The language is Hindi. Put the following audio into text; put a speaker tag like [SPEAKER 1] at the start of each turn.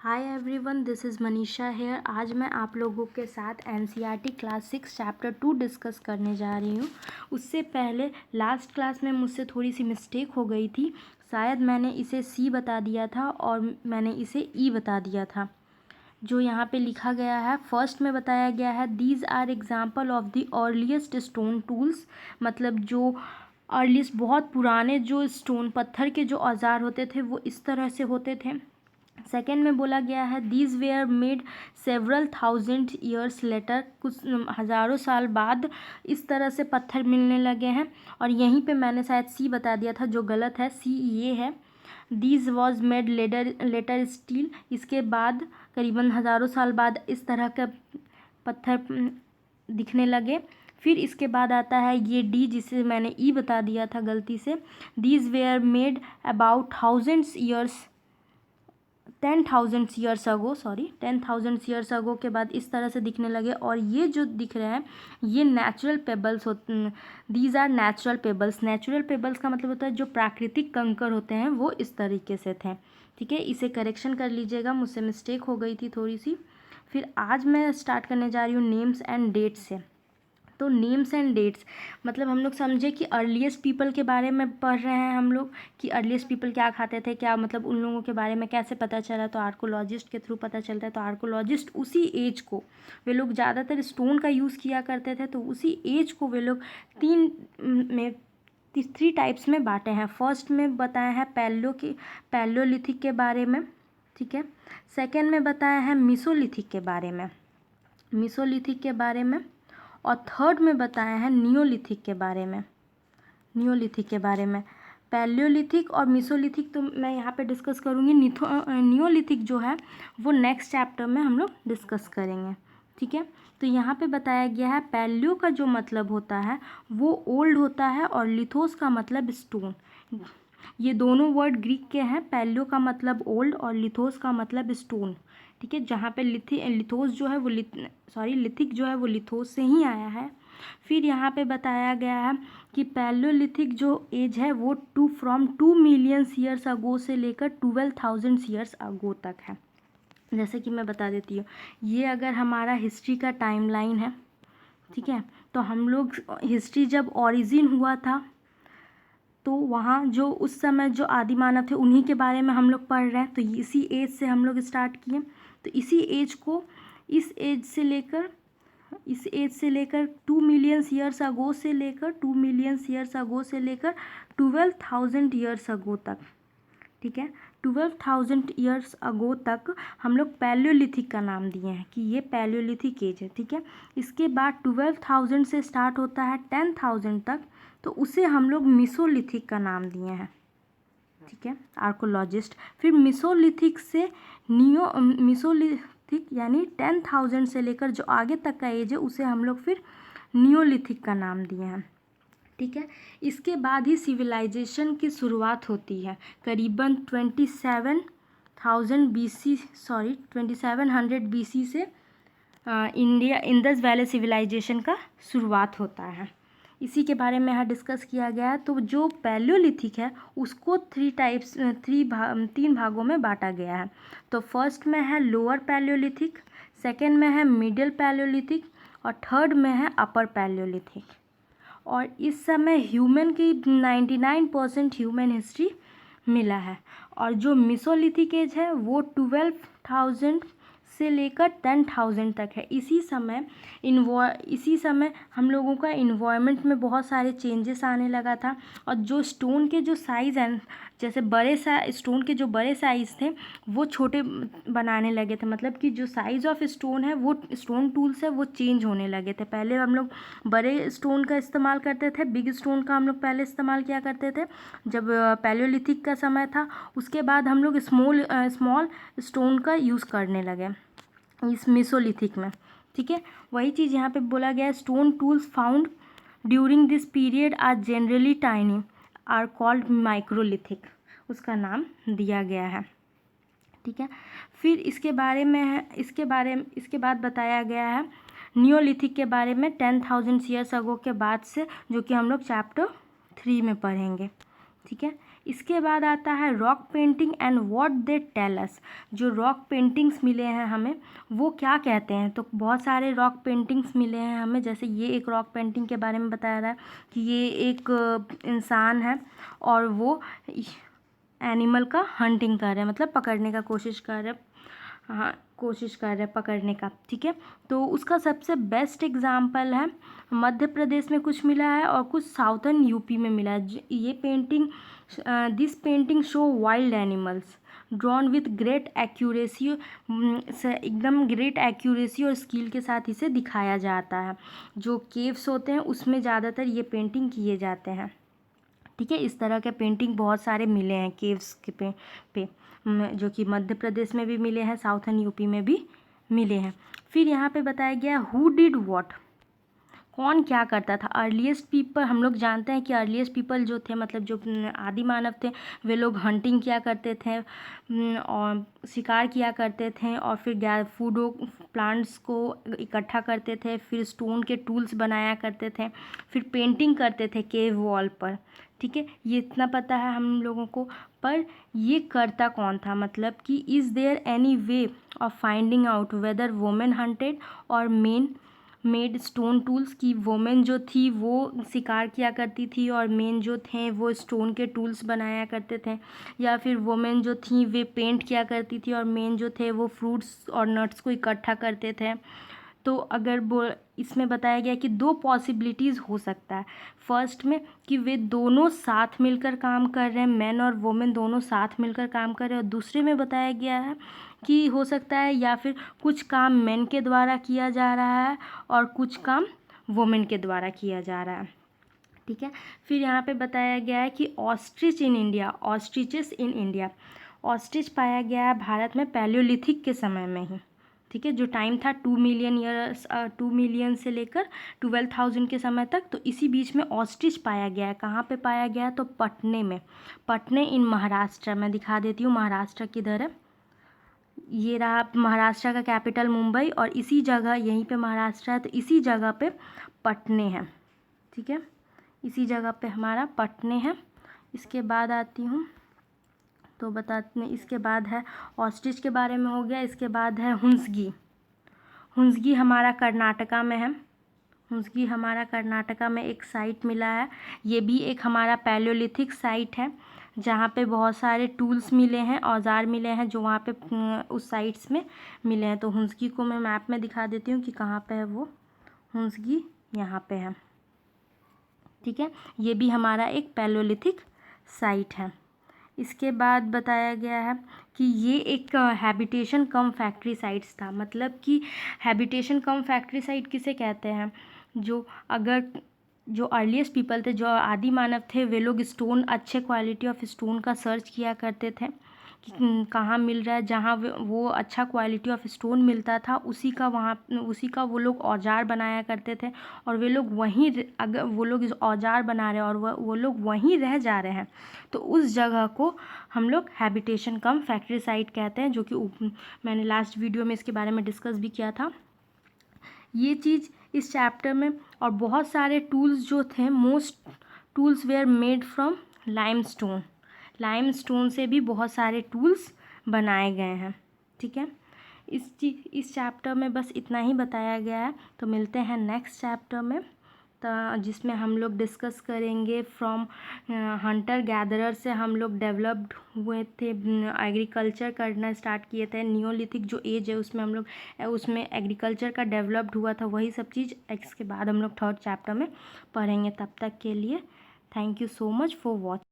[SPEAKER 1] Hi everyone, this is Manisha here. आज मैं आप लोगों के साथ एनसीईआरटी क्लास 6 चैप्टर 2 डिस्कस करने जा रही हूँ। उससे पहले लास्ट क्लास में मुझसे थोड़ी सी मिस्टेक हो गई थी। शायद मैंने इसे सी बता दिया था और मैंने इसे ई बता दिया था। जो यहाँ पे लिखा गया है, फर्स्ट में बताया गया है these are example of the earliest stone tools, मतलब जो अर्लीस्ट बहुत पुराने जो स्टोन पत्थर के जो औजार होते थे वो इस तरह से होते थे। सेकेंड में बोला गया है these were made several thousand years later, कुछ हज़ारों साल बाद इस तरह से पत्थर मिलने लगे हैं। और यहीं पे मैंने शायद सी बता दिया था, जो गलत है। सी ये है, these was made later still. इसके बाद करीबन हज़ारों साल बाद इस तरह का पत्थर दिखने लगे। फिर इसके बाद आता है ये डी, जिसे मैंने ई बता दिया था गलती से। These were made about 10,000 years ago, 10,000 years ago के बाद इस तरह से दिखने लगे। और ये जो दिख रहे हैं ये नेचुरल पेबल्स होते हैं। These are natural pebbles. Natural pebbles का मतलब होता है जो प्राकृतिक कंकर होते हैं वो इस तरीके से थे। ठीक है, इसे करेक्शन कर लीजिएगा, मुझसे मिस्टेक हो गई थी थोड़ी सी। फिर आज मैं स्टार्ट करने जा रही हूँ नेम्स एंड डेट्स से। तो नेम्स एंड डेट्स मतलब हम लोग समझे कि अर्लीस्ट पीपल के बारे में पढ़ रहे हैं हम लोग, कि अर्लीस्ट पीपल क्या खाते थे, क्या मतलब उन लोगों के बारे में कैसे पता चला। तो आर्कोलॉजिस्ट के थ्रू पता चलता है। तो आर्कोलॉजिस्ट उसी एज को, वे लोग ज़्यादातर स्टोन का यूज़ किया करते थे, तो उसी एज को वे लोग थ्री टाइप्स में बांटे हैं। फर्स्ट में बताया है पैलियोलिथिक के बारे में। ठीक है, सेकेंड में बताया है मीसोलिथिक के बारे में, और थर्ड में बताया है नियोलिथिक के बारे में। पैलियोलिथिक और मीसोलिथिक तो मैं यहाँ पे डिस्कस करूँगी। नियोलिथिक जो है वो नेक्स्ट चैप्टर में हम लोग डिस्कस करेंगे। ठीक है, तो यहाँ पे बताया गया है पैलियो का जो मतलब होता है वो ओल्ड होता है और लिथोस का मतलब स्टोन। ये दोनों वर्ड ग्रीक के हैं। पैलियो का मतलब ओल्ड और लिथोस का मतलब स्टोन। ठीक है, जहाँ पे लिथोस जो है वो लिथिक जो है वो लिथोस से ही आया है। फिर यहाँ पे बताया गया है कि पैलियोलिथिक जो एज है वो फ्रॉम 2 मिलियन ईयर्स अगो से लेकर 12,000 ईयर्स अगो तक है। जैसे कि मैं बता देती हूँ, ये अगर हमारा हिस्ट्री का टाइमलाइन है, ठीक है, तो हम लोग हिस्ट्री जब ओरिजिन हुआ था तो वहाँ जो उस समय जो आदि मानव थे उन्हीं के बारे में हम लोग पढ़ रहे हैं। तो इसी एज से हम लोग स्टार्ट किए। तो इसी एज को इस एज से लेकर 2 मिलियन ईयर्स अगो से लेकर 12,000 ईयर्स अगो तक। ठीक है, 12,000 ईयर्स अगो तक हम लोग पैलियोलिथिक का नाम दिए हैं कि ये पैलियोलिथिक एज है। ठीक है, इसके बाद 12,000 से स्टार्ट होता है 10,000 तक, तो उसे हम लोग मीसोलिथिक का नाम दिए हैं। ठीक है, आर्कोलॉजिस्ट। फिर मीसोलिथिक से मीसोलिथिक यानी 10,000 से लेकर जो आगे तक का एज है उसे हम लोग फिर नियोलिथिक का नाम दिए हैं। ठीक है, इसके बाद ही सिविलाइजेशन की शुरुआत होती है। करीबन 2700 BC से इंडस वैली सिविलाइजेशन का शुरुआत होता है। इसी के बारे में यहाँ डिस्कस किया गया है। तो जो पैलियोलिथिक है उसको तीन भागों में बांटा गया है। तो फर्स्ट में है लोअर पैलियोलिथिक, सेकेंड में है मिडिल पैलियोलिथिक और थर्ड में है अपर पैलियोलिथिक। और इस समय ह्यूमन की 99% ह्यूमन हिस्ट्री मिला है। और जो मीसोलिथिक एज है वो 12,000 से लेकर 10,000 तक है। इसी समय हम लोगों का इन्वायरमेंट में बहुत सारे चेंजेस आने लगा था। और जो स्टोन के जो साइज़ हैं, जैसे स्टोन के जो बड़े साइज़ थे वो छोटे बनाने लगे थे। मतलब कि जो साइज़ ऑफ स्टोन है वो स्टोन टूल्स है वो चेंज होने लगे थे। पहले हम लोग बड़े स्टोन का इस्तेमाल करते थे, बिग स्टोन का हम लोग पहले इस्तेमाल किया करते थे जब पैलियोलिथिक का समय था। उसके बाद हम लोग स्मॉल स्टोन का यूज़ करने लगे इस मीसोलिथिक में। ठीक है, वही चीज़ यहाँ पे बोला गया है, stone tools found during this period are generally tiny are called microlithic, उसका नाम दिया गया है। ठीक है, फिर इसके बाद बताया गया है नियोलिथिक के बारे में 10,000 ईयर्स अगो के बाद से, जो कि हम लोग चैप्टर 3 में पढ़ेंगे। ठीक है, इसके बाद आता है rock painting and what they tell us. जो रॉक पेंटिंग्स मिले हैं हमें वो क्या कहते हैं, तो बहुत सारे रॉक पेंटिंग्स मिले हैं हमें। जैसे ये एक रॉक पेंटिंग के बारे में बताया रहा है कि ये एक इंसान है और वो एनिमल का हंटिंग कर रहे हैं, मतलब पकड़ने का कोशिश कर रहे हैं, हाँ कोशिश कर रहे हैं पकड़ने का, ठीक है। तो उसका सबसे बेस्ट एग्जाम्पल है मध्य प्रदेश में कुछ मिला है और कुछ साउथर्न यूपी में मिला है। ये painting this painting show wild animals drawn with great accuracy, एकदम ग्रेट एक्यूरेसी और स्किल के साथ इसे दिखाया जाता है। जो केव्स होते हैं उसमें ज़्यादातर ये पेंटिंग किए जाते हैं, ठीक है। इस तरह के पेंटिंग बहुत सारे मिले हैं केव्स के पे जो कि मध्य प्रदेश में भी मिले हैं, साउथर्न यूपी में भी मिले हैं। फिर यहाँ पे बताया गया हु डिड व्हाट, कौन क्या करता था। अर्लीस्ट पीपल, हम लोग जानते हैं कि अर्लीस्ट पीपल जो थे, मतलब जो आदि मानव थे, वे लोग हंटिंग किया करते थे और शिकार किया करते थे और फिर फूडों प्लांट्स को इकट्ठा करते थे, फिर स्टोन के टूल्स बनाया करते थे, फिर पेंटिंग करते थे केव वॉल पर, ठीक है। ये इतना पता है हम लोगों को। पर ये करता कौन था, मतलब कि is there any way of finding out whether women hunted or men made stone tools, की वोमेन जो थी वो शिकार किया करती थी और मेन जो थे वो स्टोन के टूल्स बनाया करते थे, या फिर वोमेन जो थी वे पेंट किया करती थी और मेन जो थे वो फ्रूट्स और नट्स को इकट्ठा करते थे। तो अगर वो इसमें बताया गया कि दो पॉसिबिलिटीज़ हो सकता है। फर्स्ट में कि वे दोनों साथ मिलकर काम कर रहे हैं, मैन और वोमेन दोनों साथ मिलकर काम कर रहे हैं, और दूसरे में बताया गया है कि हो सकता है या फिर कुछ काम मैन के द्वारा किया जा रहा है और कुछ काम वोमेन के द्वारा किया जा रहा है, ठीक है। फिर यहाँ पे बताया गया है कि ostrich in India, ostriches in India, ostrich पाया गया है भारत में पैलियोलिथिक के समय में ही, ठीक है। जो टाइम था 2 मिलियन ईयर्स 2 मिलियन से लेकर 12,000 के समय तक, तो इसी बीच में ऑस्ट्रिच पाया गया है। कहाँ पे पाया गया है, तो पटने में, पटने इन महाराष्ट्र। मैं दिखा देती हूँ महाराष्ट्र किधर है। ये रहा महाराष्ट्र का कैपिटल मुंबई, और इसी जगह यहीं पे महाराष्ट्र है, तो इसी जगह पे पटने है, ठीक है। इसी जगह पे हमारा पटने है। इसके बाद आती हूँ तो बताते हैं, इसके बाद है ऑस्ट्रिच के बारे में हो गया। इसके बाद है हुंसगी। हुंसगी हमारा कर्नाटका में है। हुंसगी हमारा कर्नाटका में एक साइट मिला है। ये भी एक हमारा पैलियोलिथिक साइट है जहाँ पे बहुत सारे टूल्स मिले हैं, औजार मिले हैं जो वहाँ पे उस साइट्स में मिले हैं। तो हुंसगी को मैं मैप में दिखा देती हूँ कि कहाँ पे है वो। हुंसगी यहाँ पे है, ठीक है। ये भी हमारा एक पैलियोलिथिक साइट है। इसके बाद बताया गया है कि ये एक हैबिटेशन कम फैक्ट्री साइट्स था। मतलब कि हैबिटेशन कम फैक्ट्री साइट किसे कहते हैं, जो अर्लीस्ट पीपल थे, जो आदि मानव थे, वे लोग स्टोन, अच्छे क्वालिटी ऑफ स्टोन का सर्च किया करते थे कि कहाँ मिल रहा है। जहाँ वो अच्छा क्वालिटी ऑफ स्टोन मिलता था उसी का वो लोग औजार बनाया करते थे। और वे लोग वहीं, अगर वो लोग इस औजार बना रहे हैं और वो लोग वहीं रह जा रहे हैं, तो उस जगह को हम लोग हैबिटेशन कम फैक्ट्री साइट कहते हैं, जो कि मैंने लास्ट वीडियो में इसके बारे में डिस्कस भी किया था। ये चीज़ इस चैप्टर में, और बहुत सारे टूल्स जो थे, most tools were made from limestone. Limestone से भी बहुत सारे टूल्स बनाए गए हैं, ठीक है। इस चैप्टर में बस इतना ही बताया गया है। तो मिलते हैं नेक्स्ट चैप्टर में, जिसमें हम लोग डिस्कस करेंगे फ्रॉम हंटर गैदरर से हम लोग डेवलप्ड हुए थे, एग्रीकल्चर करना स्टार्ट किए थे। नियोलिथिक जो एज है उसमें एग्रीकल्चर का डेवलप्ड हुआ था, वही सब चीज़ इसके बाद हम लोग थर्ड चैप्टर में पढ़ेंगे। तब तक के लिए thank you so much for watching.